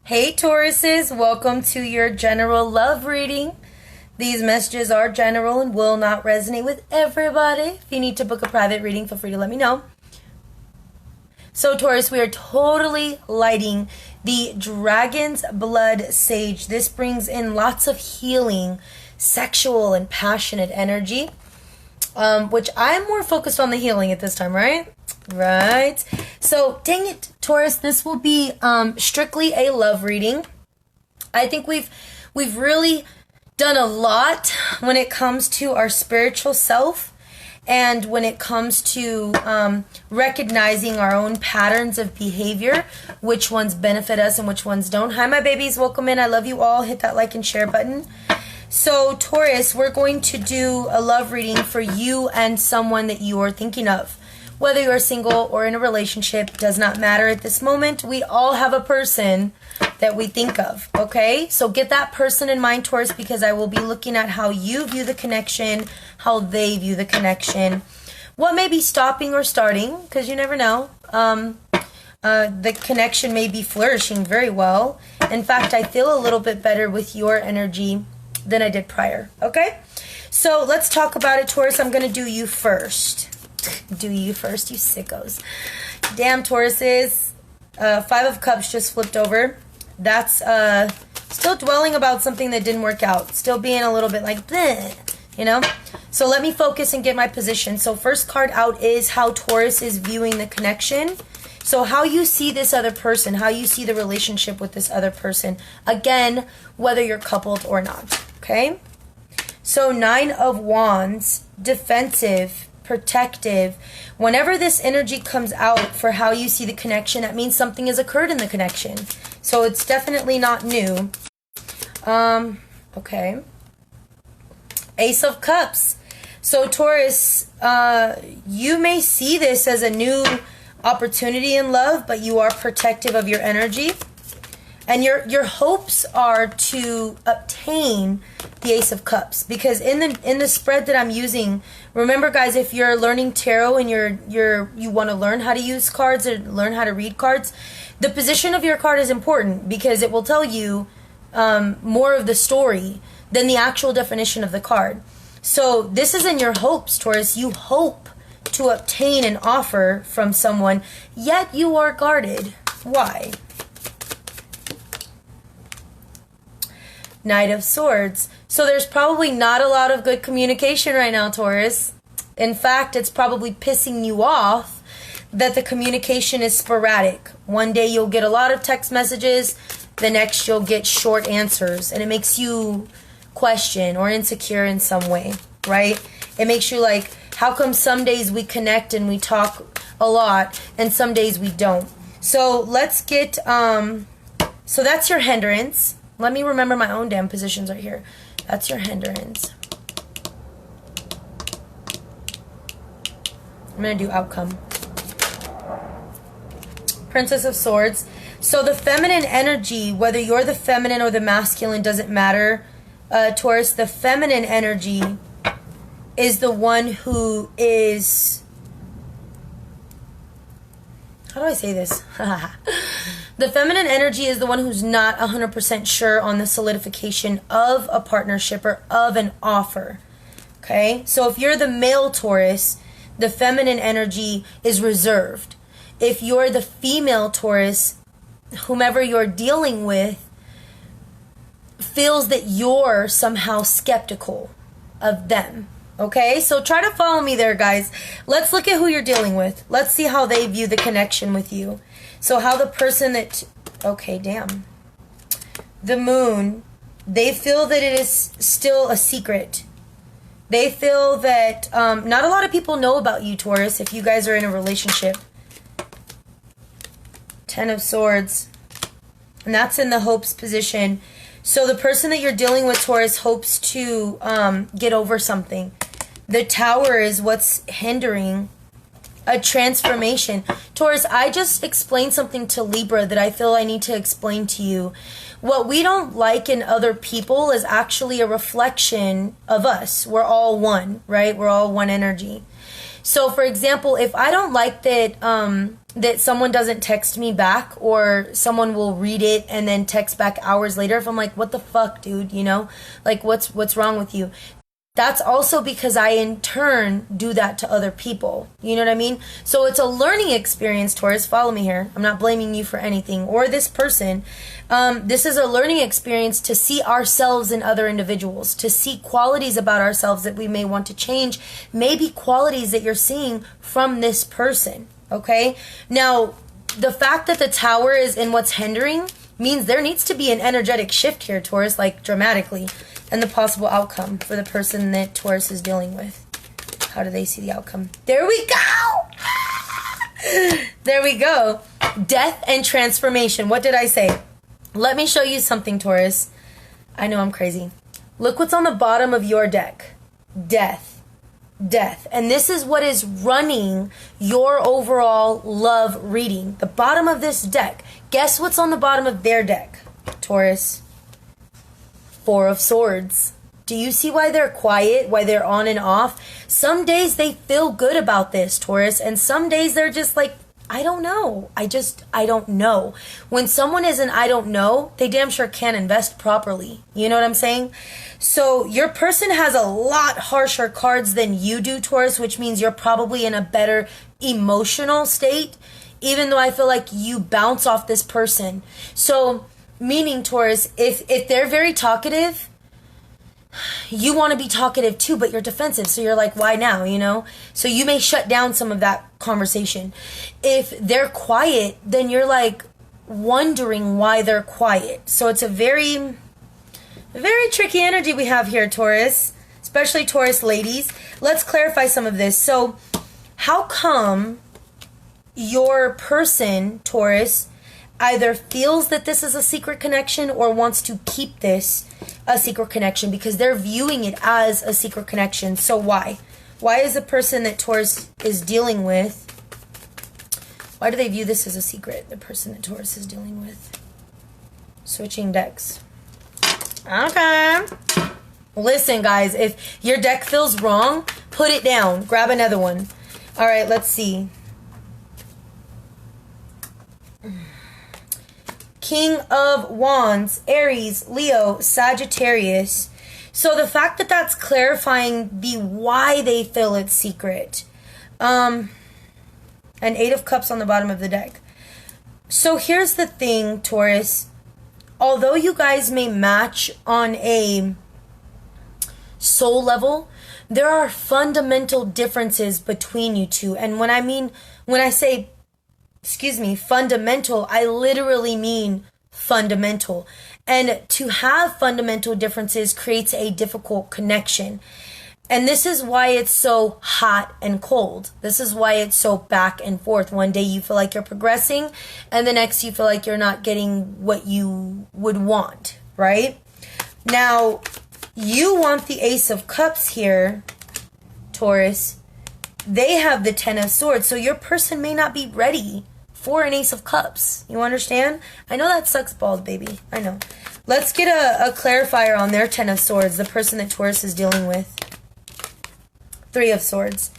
Hey Tauruses, welcome to your general love reading. These messages are general and will not resonate with everybody. If you need to book a private reading, feel free to let me know. So Taurus, we are totally lighting the Dragon's Blood Sage. This brings in lots of healing, sexual and passionate energy, which I'm more focused on the healing at this time, right? Right. So, dang it, Taurus, this will be strictly a love reading. I think we've really done a lot when it comes to our spiritual self and when it comes to recognizing our own patterns of behavior, which ones benefit us and which ones don't. Hi, my babies. Welcome in. I love you all. Hit that like and share button. So, Taurus, we're going to do a love reading for you and someone that you are thinking of. Whether you're single or in a relationship, does not matter at this moment. We all have a person that we think of, okay? So get that person in mind, Taurus, because I will be looking at how you view the connection, how they view the connection, what may be stopping or starting, because you never know. The connection may be flourishing very well. In fact, I feel a little bit better with your energy than I did prior, okay? So let's talk about it, Taurus. I'm going to do you first. Do you first, you sickos. Damn, Tauruses. Five of Cups just flipped over. That's still dwelling about something that didn't work out. Still being a little bit like, bleh, you know? So let me focus and get my position. So first card out is how Taurus is viewing the connection. So how you see this other person, how you see the relationship with this other person. Again, whether you're coupled or not, okay? So Nine of Wands, defensive, protective. Whenever this energy comes out for how you see the connection, that means something has occurred in the connection. So it's definitely not new. Okay. Ace of Cups. So Taurus, you may see this as a new opportunity in love, but you are protective of your energy. And your hopes are to obtain the Ace of Cups, because in the spread that I'm using, remember guys, if you're learning tarot and you want to learn how to use cards or learn how to read cards, the position of your card is important because it will tell you more of the story than the actual definition of the card. So this is in your hopes, Taurus. You hope to obtain an offer from someone, yet you are guarded. Why? Knight of Swords. So there's probably not a lot of good communication right now, Taurus. In fact, it's probably pissing you off that the communication is sporadic. One day you'll get a lot of text messages, the next you'll get short answers, and it makes you question or insecure in some way, right? It makes you like, how come some days we connect and we talk a lot and some days we don't? So let's get, so that's your hindrance. Let me remember my own damn positions right here. That's your hindrance. I'm going to do outcome. Princess of Swords. So the feminine energy, whether you're the feminine or the masculine, doesn't matter. Taurus, the feminine energy is the one who is... How do I say this? The feminine energy is the one who's not 100% sure on the solidification of a partnership or of an offer. Okay? So if you're the male Taurus, the feminine energy is reserved. If you're the female Taurus, whomever you're dealing with feels that you're somehow skeptical of them. Okay? So try to follow me there, guys. Let's look at who you're dealing with. Let's see how they view the connection with you. So how the person that... Okay, damn. The Moon, they feel that it is still a secret. They feel that not a lot of people know about you, Taurus, if you guys are in a relationship. Ten of Swords. And that's in the hopes position. So the person that you're dealing with, Taurus, hopes to get over something. The Tower is what's hindering a transformation. Taurus, I just explained something to Libra that I feel I need to explain to you. What we don't like in other people is actually a reflection of us. We're all one, right? We're all one energy. So, for example, if I don't like that that someone doesn't text me back, or someone will read it and then text back hours later, if I'm like, what the fuck, dude, you know, like what's wrong with you? That's also because I in turn do that to other people. You know what I mean? So it's a learning experience, Taurus. Follow me here. I'm not blaming you for anything or this person. This is a learning experience to see ourselves in other individuals, to see qualities about ourselves that we may want to change, maybe qualities that you're seeing from this person. Okay? Now, the fact that the Tower is in what's hindering means there needs to be an energetic shift here, Taurus, like dramatically. And the possible outcome for the person that Taurus is dealing with. How do they see the outcome? There we go! There we go. Death and transformation. What did I say? Let me show you something, Taurus. I know I'm crazy. Look what's on the bottom of your deck. Death. Death. And this is what is running your overall love reading. The bottom of this deck. Guess what's on the bottom of their deck, Taurus? Four of Swords. Do you see why they're quiet, why they're on and off? Some days they feel good about this, Taurus, and some days they're just like, I don't know. I don't know. When someone is an I don't know, they damn sure can't invest properly. You know what I'm saying? So your person has a lot harsher cards than you do, Taurus, which means you're probably in a better emotional state, even though I feel like you bounce off this person. So meaning, Taurus, if they're very talkative, you want to be talkative too, but you're defensive. So you're like, why now, you know? So you may shut down some of that conversation. If they're quiet, then you're like wondering why they're quiet. So it's a very, very tricky energy we have here, Taurus, especially Taurus ladies. Let's clarify some of this. So how come your person, Taurus, either feels that this is a secret connection or wants to keep this a secret connection because they're viewing it as a secret connection? So why? Why is the person that Taurus is dealing with, why do they view this as a secret, the person that Taurus is dealing with? Switching decks. Okay. Listen, guys, if your deck feels wrong, put it down. Grab another one. All right, let's see. King of Wands, Aries, Leo, Sagittarius. So the fact that that's clarifying the why they feel it's secret. An Eight of Cups on the bottom of the deck. So here's the thing, Taurus. Although you guys may match on a soul level, there are fundamental differences between you two. And when I say fundamental, I literally mean fundamental. And to have fundamental differences creates a difficult connection. And this is why it's so hot and cold. This is why it's so back and forth. One day you feel like you're progressing, and the next you feel like you're not getting what you would want, right? Now, you want the Ace of Cups here, Taurus. They have the Ten of Swords, so your person may not be ready for an Ace of Cups. You understand? I know that sucks balls, baby. I know. Let's get a clarifier on their Ten of Swords, the person that Taurus is dealing with. Three of Swords.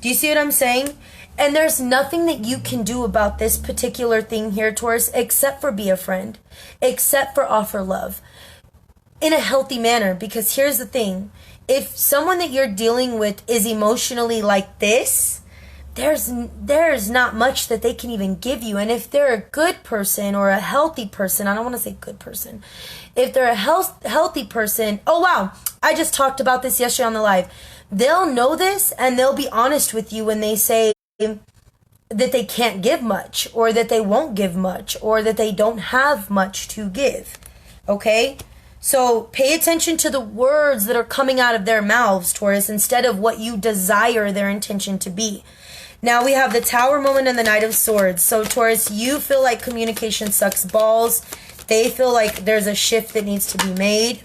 Do you see what I'm saying? And there's nothing that you can do about this particular thing here, Taurus, except for be a friend, except for offer love in a healthy manner. Because here's the thing. If someone that you're dealing with is emotionally like this, there's not much that they can even give you. And if they're a good person or a healthy person, I don't want to say good person. If they're a healthy person, oh wow, I just talked about this yesterday on the live. They'll know this and they'll be honest with you when they say that they can't give much, or that they won't give much, or that they don't have much to give. Okay? So pay attention to the words that are coming out of their mouths, Taurus, instead of what you desire their intention to be. Now we have the Tower moment and the Knight of Swords. So Taurus, you feel like communication sucks balls. They feel like there's a shift that needs to be made.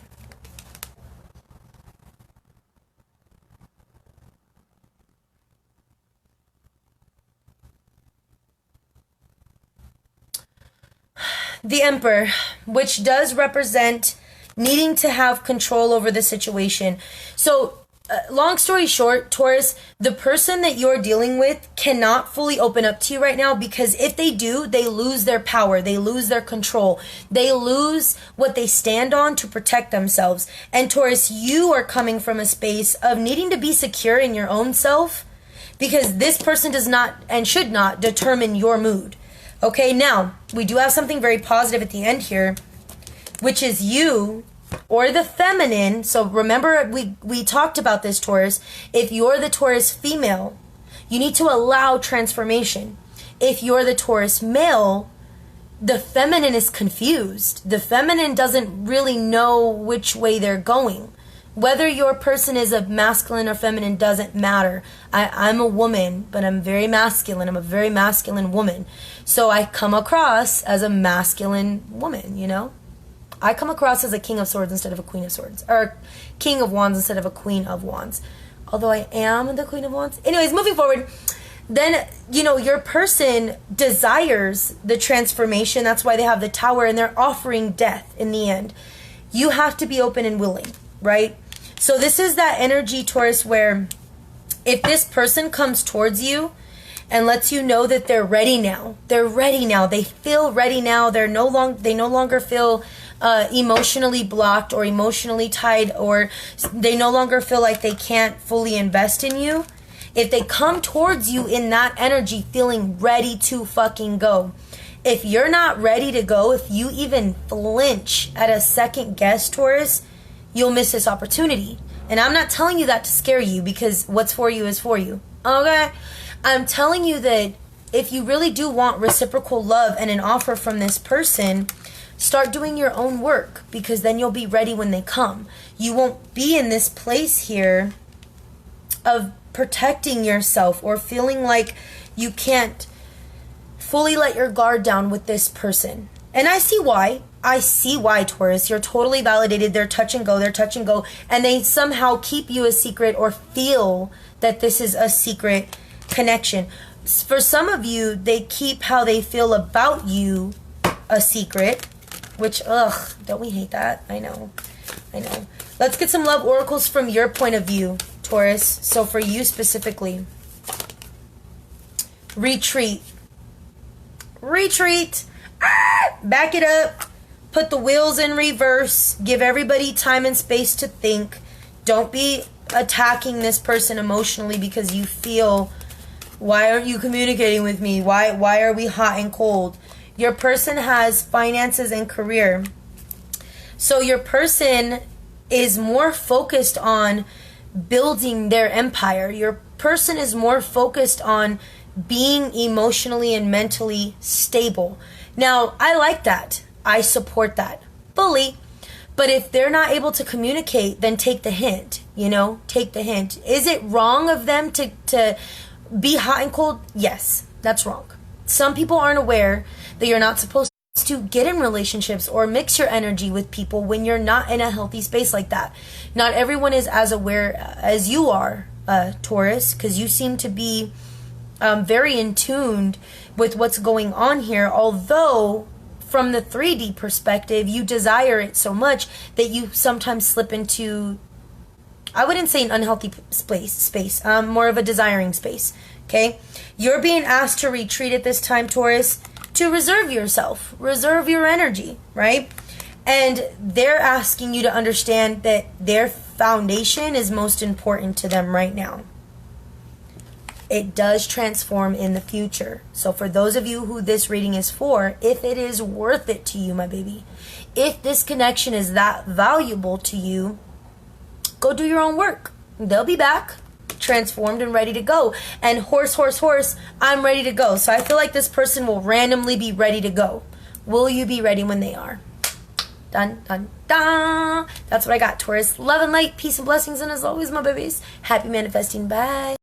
The Emperor, which does represent needing to have control over the situation. So long story short, Taurus, the person that you're dealing with cannot fully open up to you right now, because if they do, they lose their power, they lose their control, they lose what they stand on to protect themselves. And Taurus, you are coming from a space of needing to be secure in your own self, because this person does not and should not determine your mood. Okay, now, we do have something very positive at the end here, which is you, or the feminine. So remember, we talked about this, Taurus. If you're the Taurus female, you need to allow transformation. If you're the Taurus male, the feminine is confused. The feminine doesn't really know which way they're going. Whether your person is a masculine or feminine doesn't matter. I'm a woman, but I'm very masculine. I'm a very masculine woman. So I come across as a masculine woman, you know? I come across as a king of swords instead of a queen of swords. Or king of wands instead of a queen of wands. Although I am the queen of wands. Anyways, moving forward. Then, you know, your person desires the transformation. That's why they have the tower, and they're offering death in the end. You have to be open and willing, right? So this is that energy, Taurus, where if this person comes towards you and lets you know that they're ready now. They're ready now. They feel ready now. They no longer feel emotionally blocked or emotionally tied, or they no longer feel like they can't fully invest in you. If they come towards you in that energy, feeling ready to fucking go. If you're not ready to go, if you even flinch at a second guess, Taurus, you'll miss this opportunity. And I'm not telling you that to scare you, because what's for you is for you. Okay? I'm telling you that if you really do want reciprocal love and an offer from this person, start doing your own work, because then you'll be ready when they come. You won't be in this place here of protecting yourself or feeling like you can't fully let your guard down with this person. And I see why. I see why, Taurus. You're totally validated. They're touch and go. They're touch and go. And they somehow keep you a secret, or feel that this is a secret connection. For some of you, they keep how they feel about you a secret. Which, ugh, don't we hate that? I know. Let's get some love oracles from your point of view, Taurus. So for you specifically. Retreat. Back it up. Put the wheels in reverse. Give everybody time and space to think. Don't be attacking this person emotionally because you feel, why aren't you communicating with me? Why are we hot and cold? Your person has finances and career. So your person is more focused on building their empire. Your person is more focused on being emotionally and mentally stable. Now, I like that. I support that fully. But if they're not able to communicate, then take the hint, take the hint. Is it wrong of them to be hot and cold? Yes, that's wrong. Some people aren't aware that you're not supposed to get in relationships or mix your energy with people when you're not in a healthy space like that. Not everyone is as aware as you are, Taurus, because you seem to be very in tune with what's going on here, although from the 3D perspective, you desire it so much that you sometimes slip into, I wouldn't say an unhealthy space, more of a desiring space, okay? You're being asked to retreat at this time, Taurus, to reserve yourself, reserve your energy, right? And they're asking you to understand that their foundation is most important to them right now. It does transform in the future. So for those of you who this reading is for, if it is worth it to you, my baby, if this connection is that valuable to you, go do your own work. They'll be back, transformed and ready to go. And horse, I'm ready to go. So I feel like this person will randomly be ready to go. Will you be ready when they are? Dun, dun, dun. That's what I got, Taurus. Love and light, peace and blessings. And as always, my babies, happy manifesting. Bye.